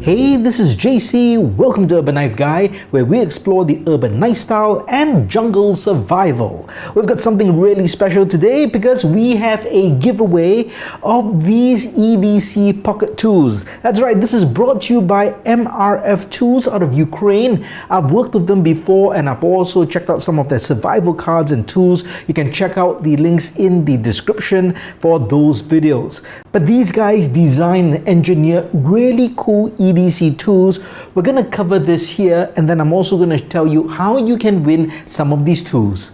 Hey, this is JC. Welcome to Urban Knife Guy, where we explore the urban lifestyle and jungle survival. We've got something really special today because we have a giveaway of these EDC pocket tools. That's right, this is brought to you by MRF Tools out of Ukraine. I've worked with them before and I've also checked out some of their survival cards and tools. You can check out the links in the description for those videos. But these guys design and engineer really cool EDC tools. We're going to cover this here, and then I'm also going to tell you how you can win some of these tools.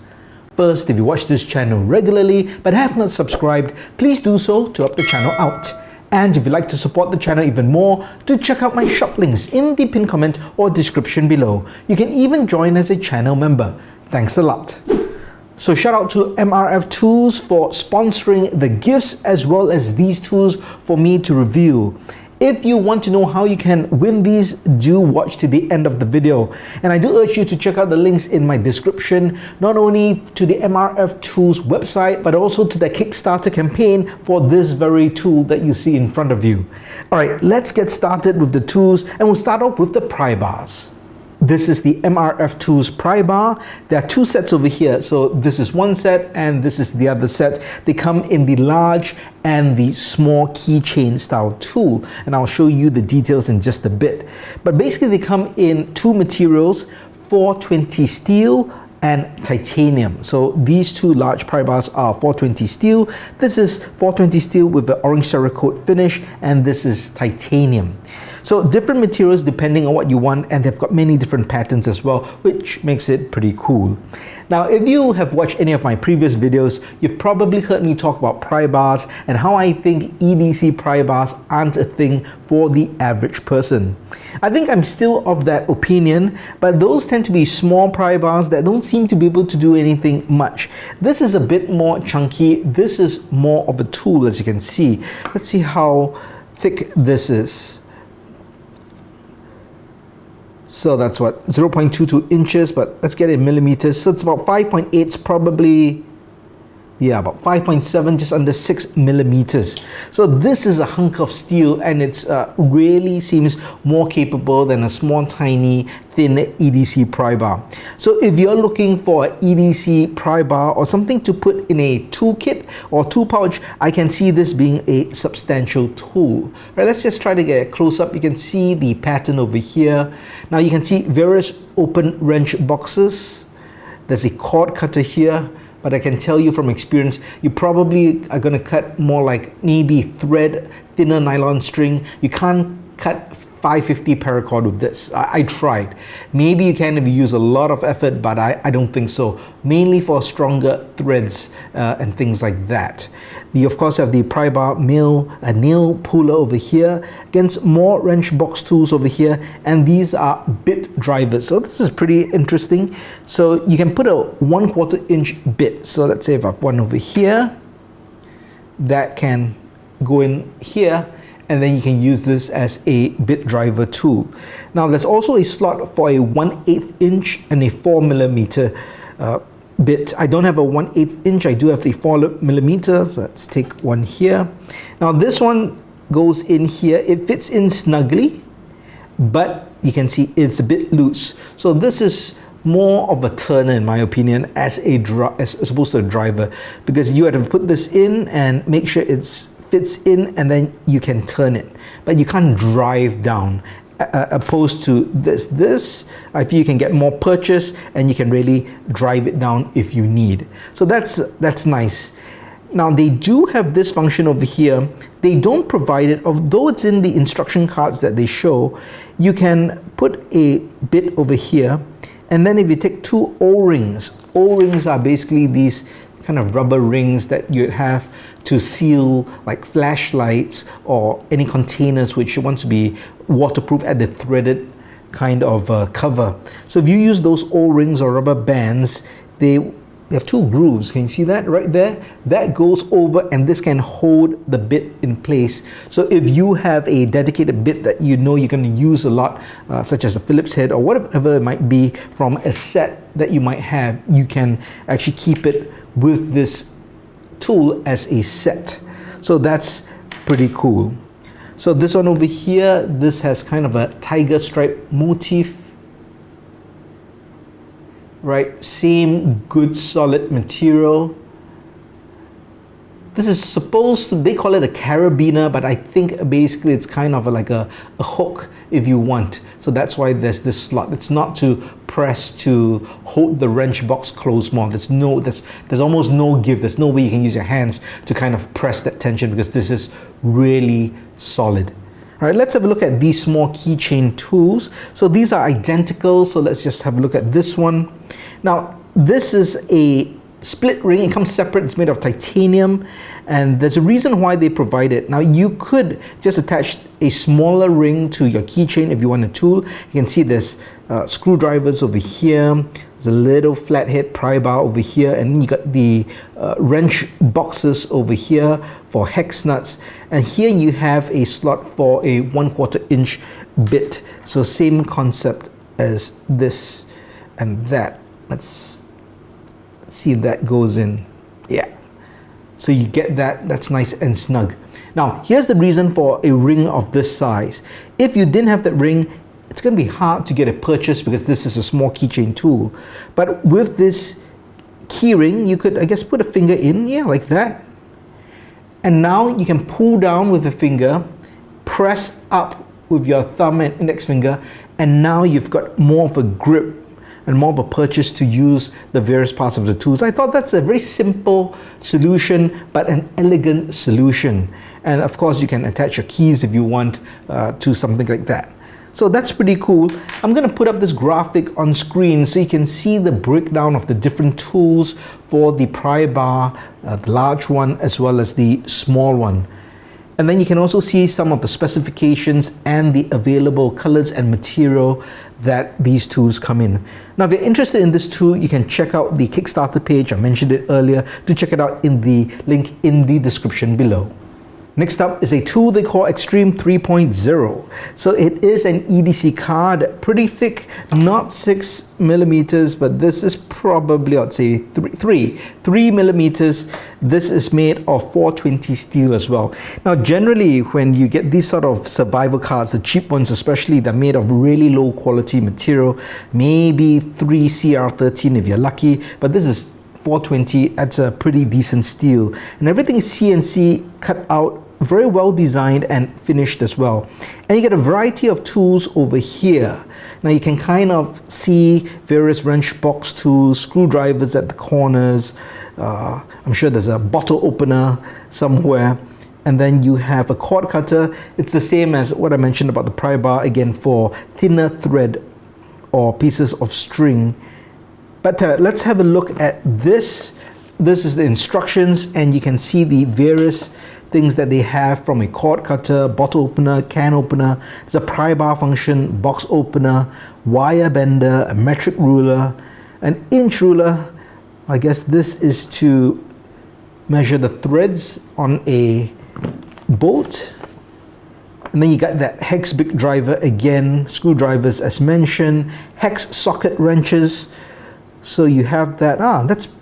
First, if you watch this channel regularly but have not subscribed, please do so to help the channel out. And if you'd like to support the channel even more, do check out my shop links in the pinned comment or description below. You can even join as a channel member. Thanks a lot. So shout out to MRF Tools for sponsoring the gifts as well as these tools for me to review. If you want to know how you can win these, do watch to the end of the video. And I do urge you to check out the links in my description, not only to the MRF Tools website, but also to the Kickstarter campaign for this very tool that you see in front of you. All right, let's get started with the tools, and we'll start off with the pry bars. This is the MRF Tools pry bar. There are two sets over here. So this is one set and this is the other set. They come in the large and the small keychain style tool. And I'll show you the details in just a bit. But basically they come in two materials, 420 steel and titanium. So these two large pry bars are 420 steel. This is 420 steel with the orange Cerakote finish, and this is titanium. So different materials depending on what you want, and they've got many different patterns as well, which makes it pretty cool. Now, if you have watched any of my previous videos, you've probably heard me talk about pry bars and how I think EDC pry bars aren't a thing for the average person. I think I'm still of that opinion, but those tend to be small pry bars that don't seem to be able to do anything much. This is a bit more chunky. This is more of a tool, as you can see. Let's see how thick this is. So that's what, 0.22 inches, but let's get it in millimeters. So it's about 5.8, it's probably, yeah, about 5.7, just under 6 millimeters. So this is a hunk of steel, and it's really seems more capable than a small, tiny, thin EDC pry bar. So if you're looking for an EDC pry bar or something to put in a toolkit or tool pouch, I can see this being a substantial tool. Right, let's just try to get a close up. You can see the pattern over here. Now you can see various open wrench boxes. There's a cord cutter here. But I can tell you from experience, you probably are going to cut more like maybe thread, thinner nylon string. You can't cut 550 paracord with this. I tried. Maybe you can if you use a lot of effort, but I don't think so. Mainly for stronger threads and things like that. You of course have the pry bar nail puller over here, against more wrench box tools over here, and these are bit drivers. So this is pretty interesting. So you can put a 1/4 inch bit. So let's say if I have one over here, that can go in here, and then you can use this as a bit driver tool. Now there's also a slot for a 1/8 inch and a 4 millimeter bit. I don't have a 1/8 inch, I do have the 4 millimeter, so let's take one here. Now this one goes in here, it fits in snugly, but you can see it's a bit loose. So this is more of a turner in my opinion as opposed to a driver, because you have to put this in and make sure it's fits in, and then you can turn it, but you can't drive down. Opposed to this, I feel you can get more purchase and you can really drive it down if you need. So that's nice. Now they do have this function over here. They don't provide it, although it's in the instruction cards that they show. You can put a bit over here, and then if you take two O-rings are basically these kind of rubber rings that you'd have to seal like flashlights or any containers which you want to be waterproof at the threaded kind of cover. So if you use those O-rings or rubber bands, they have two grooves. Can you see that right there? That goes over, and this can hold the bit in place. So if you have a dedicated bit that you know you're going to use a lot, such as a Phillips head or whatever it might be from a set that you might have, you can actually keep it with this tool as a set. So that's pretty cool. So this one over here, this has kind of a tiger stripe motif, right? Same good solid material. This is supposed to, they call it a carabiner, but I think basically it's kind of like a hook if you want. So that's why there's this slot. It's not to press to hold the wrench box closed more. There's almost no give. There's no way you can use your hands to kind of press that tension because this is really solid. All right, let's have a look at these small keychain tools. So these are identical. So let's just have a look at this one. Now, this is a split ring. It comes separate. It's made of titanium, and there's a reason why they provide it. Now you could just attach a smaller ring to your keychain if you want a tool. You can see there's screwdrivers over here. There's a little flathead pry bar over here, and you got the wrench boxes over here for hex nuts, and here you have a slot for a 1/4 inch bit. So same concept as this and that. Let's see if that goes in. Yeah, so you get that. That's nice and snug. Now here's the reason for a ring of this size. If you didn't have that ring, it's going to be hard to get a purchase because this is a small keychain tool. But with this key ring, you could, I guess, put a finger in, yeah, like that, and now you can pull down with a finger, press up with your thumb and index finger, and now you've got more of a grip and more of a purchase to use the various parts of the tools. I thought that's a very simple solution, but an elegant solution. And of course, you can attach your keys if you want to something like that. So that's pretty cool. I'm going to put up this graphic on screen so you can see the breakdown of the different tools for the pry bar, the large one as well as the small one. And then you can also see some of the specifications and the available colors and material that these tools come in. Now, if you're interested in this tool, you can check out the Kickstarter page. I mentioned it earlier. Do check it out in the link in the description below. Next up is a tool they call Extreme 3.0. So it is an EDC card, pretty thick, not 6 millimeters, but this is probably, I'd say 3 millimeters. This is made of 420 steel as well. Now, generally, when you get these sort of survival cards, the cheap ones especially, they're made of really low quality material, maybe 3 CR13 if you're lucky, but this is 420. That's a pretty decent steel, and everything is CNC cut out, very well designed and finished as well. And you get a variety of tools over here. Now you can kind of see various wrench box tools, screwdrivers at the corners. I'm sure there's a bottle opener somewhere, and then you have a cord cutter. It's the same as what I mentioned about the pry bar, again for thinner thread or pieces of string. But let's have a look at this. This is the instructions, and you can see the various things that they have, from a cord cutter, bottle opener, can opener. There's a pry bar function, box opener, wire bender, a metric ruler, an inch ruler. I guess this is to measure the threads on a bolt. And then you got that hex big driver again, screwdrivers as mentioned, hex socket wrenches. So you have that.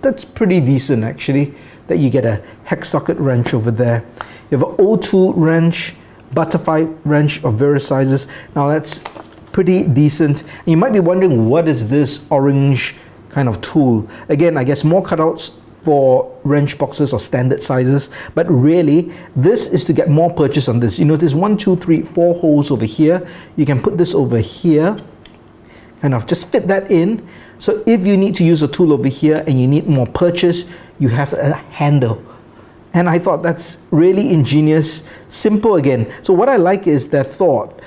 That's pretty decent actually, that you get a hex socket wrench over there. You have an O2 wrench, butterfly wrench of various sizes. Now that's pretty decent. And you might be wondering, what is this orange kind of tool? Again, I guess more cutouts for wrench boxes or standard sizes, but really this is to get more purchase on this. You notice 1, 2, 3, 4 holes over here. You can put this over here, kind of just fit that in. So if you need to use a tool over here and you need more purchase, you have a handle. And I thought that's really ingenious, simple again. So what I like is their thought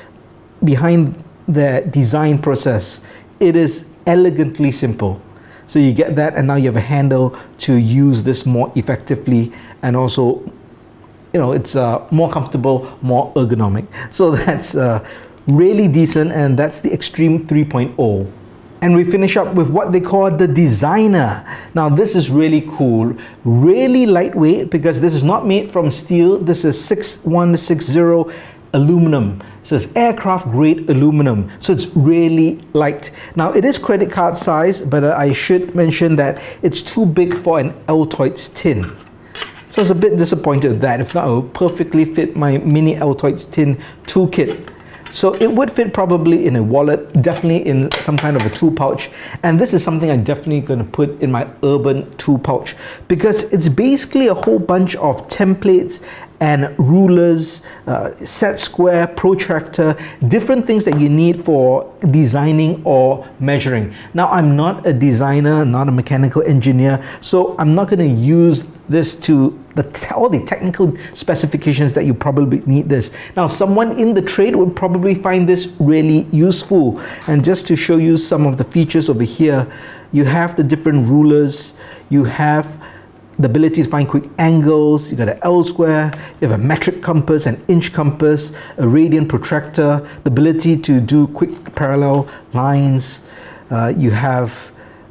behind the design process. It is elegantly simple. So you get that, and now you have a handle to use this more effectively, and also, you know, it's more comfortable, more ergonomic. So that's really decent, and that's the Extreme 3.0. And we finish up with what they call the Designer. Now this is really cool, really lightweight, because this is not made from steel. This is 6160 aluminum. So it's aircraft grade aluminum. So it's really light. Now it is credit card size, but I should mention that it's too big for an Altoids tin. So I was a bit disappointed with that. If not, it would perfectly fit my mini Altoids tin toolkit. So it would fit probably in a wallet, definitely in some kind of a tool pouch. And this is something I'm definitely going to put in my urban tool pouch, because it's basically a whole bunch of templates and rulers, set square, protractor, different things that you need for designing or measuring. Now, I'm not a designer, not a mechanical engineer, so I'm not going to use this to all the technical specifications that you probably need this. Now, someone in the trade would probably find this really useful. And just to show you some of the features over here, you have the different rulers, you have the ability to find quick angles, you got an L square, you have a metric compass, an inch compass, a radian protractor, the ability to do quick parallel lines, you have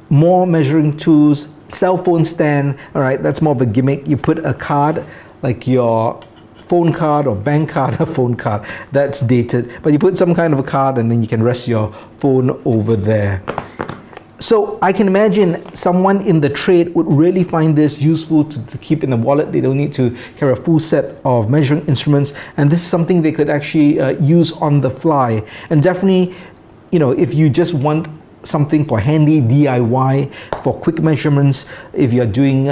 more measuring tools, cell phone stand. All right, that's more of a gimmick. You put a card like your phone card or bank card, a phone card, that's dated, but you put some kind of a card and then you can rest your phone over there. So I can imagine someone in the trade would really find this useful to keep in the wallet. They don't need to carry a full set of measuring instruments, and this is something they could actually use on the fly. And definitely, you know, if you just want something for handy DIY for quick measurements, if you're doing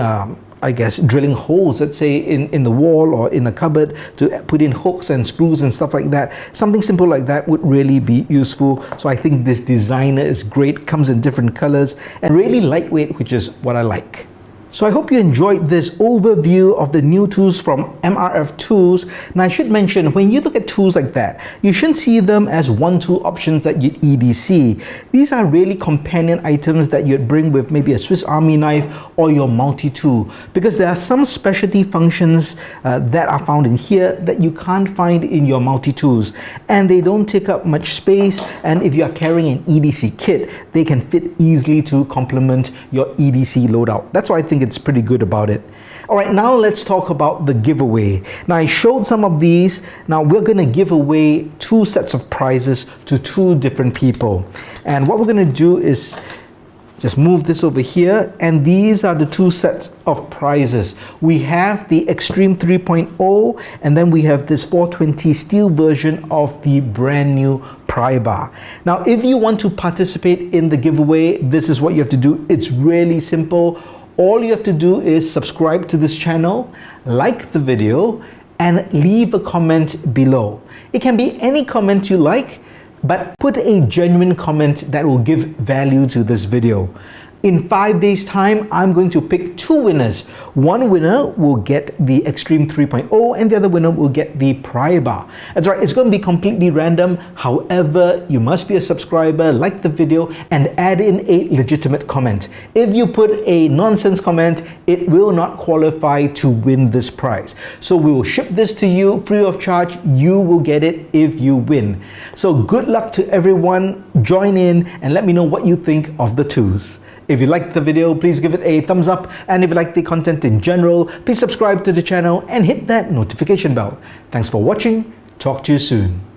I guess drilling holes, let's say in the wall or in a cupboard, to put in hooks and screws and stuff like that, something simple like that would really be useful. So I think this designer is great, comes in different colors and really lightweight, which is what I like. So I hope you enjoyed this overview of the new tools from MRF Tools. Now I should mention, when you look at tools like that, you shouldn't see them as one tool options that you'd EDC. These are really companion items that you'd bring with maybe a Swiss Army knife or your multi-tool, because there are some specialty functions that are found in here that you can't find in your multi-tools, and they don't take up much space, and if you are carrying an EDC kit, they can fit easily to complement your EDC loadout. That's why I think it's pretty good about it. All right, now let's talk about the giveaway. Now I showed some of these. Now we're going to give away 2 sets of prizes to 2 different people. And what we're going to do is just move this over here, and these are the 2 sets of prizes. We have the Extreme 3.0, and then we have this 420 steel version of the brand new pry bar. Now if you want to participate in the giveaway, this is what you have to do. It's really simple. All you have to do is subscribe to this channel, like the video, and leave a comment below. It can be any comment you like, but put a genuine comment that will give value to this video. In 5 days' time, I'm going to pick 2 winners. One winner will get the Extreme 3.0 and the other winner will get the pry bar. That's right, it's going to be completely random. However, you must be a subscriber, like the video, and add in a legitimate comment. If you put a nonsense comment, it will not qualify to win this prize. So we will ship this to you free of charge. You will get it if you win. So good luck to everyone. Join in and let me know what you think of the Tues. If you liked the video, please give it a thumbs up, and if you like the content in general, please subscribe to the channel and hit that notification bell. Thanks for watching. Talk to you soon.